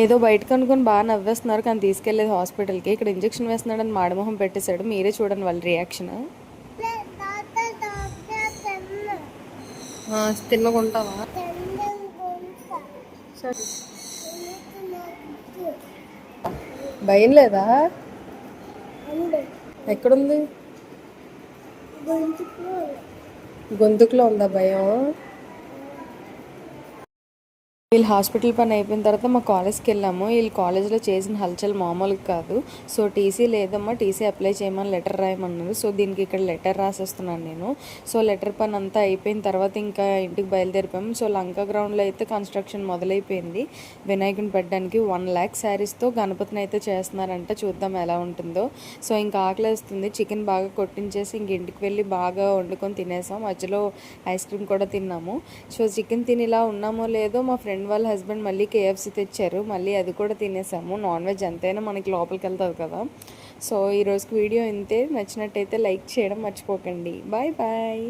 ఏదో బయటకు అనుకుని బాగా నవ్వేస్తున్నారు, కానీ తీసుకెళ్ళేది హాస్పిటల్కి. ఇక్కడ ఇంజెక్షన్ వేస్తున్నాడని మాడమొహం పెట్టేశాడు. మీరే చూడండి వాళ్ళ రియాక్షన్. తిన్నకుంటావా? భయం లేదా? ఎక్కడుంది? గొంతుకులో ఉందా భయం? వీళ్ళు హాస్పిటల్ పని అయిపోయిన తర్వాత మా కాలేజ్కి వెళ్ళాము. వీళ్ళు కాలేజ్లో చేసిన హల్చల్ మామూలుగా కాదు. సో టీసీ లేదమ్మా, టీసీ అప్లై చేయమని లెటర్ రాయమన్నారు. సో దీనికి ఇక్కడ లెటర్ రాసేస్తున్నాను నేను. సో లెటర్ పని అంతా అయిపోయిన తర్వాత ఇంకా ఇంటికి బయలుదేరిపోయాము. సో లంకా గ్రౌండ్లో అయితే కన్స్ట్రక్షన్ మొదలైపోయింది. వినాయకుని పెట్టడానికి 1,00,000 శారీస్తో గణపతిని అయితే చేస్తున్నారంట. చూద్దాం ఎలా ఉంటుందో. సో ఇంకా ఆకలేస్తుంది. చికెన్ బాగా కొట్టించేసి ఇంక ఇంటికి వెళ్ళి బాగా వండుకొని తినేసాం. మధ్యలో ఐస్ క్రీమ్ కూడా తిన్నాము. సో చికెన్ తిని ఇలా ఉన్నామో లేదో మా ఫ్రెండ్ వాళ్ళ హస్బెండ్ మళ్ళీ కేఎఫ్సీ తెచ్చారు. మళ్ళీ అది కూడా తినేసాము. నాన్ వెజ్ ఎంతైనా మనకి లోపలికి వెళ్తుంది కదా. సో ఈరోజుకి వీడియో ఇంతే. నచ్చినట్టయితే లైక్ చేయడం మర్చిపోకండి. Bye bye.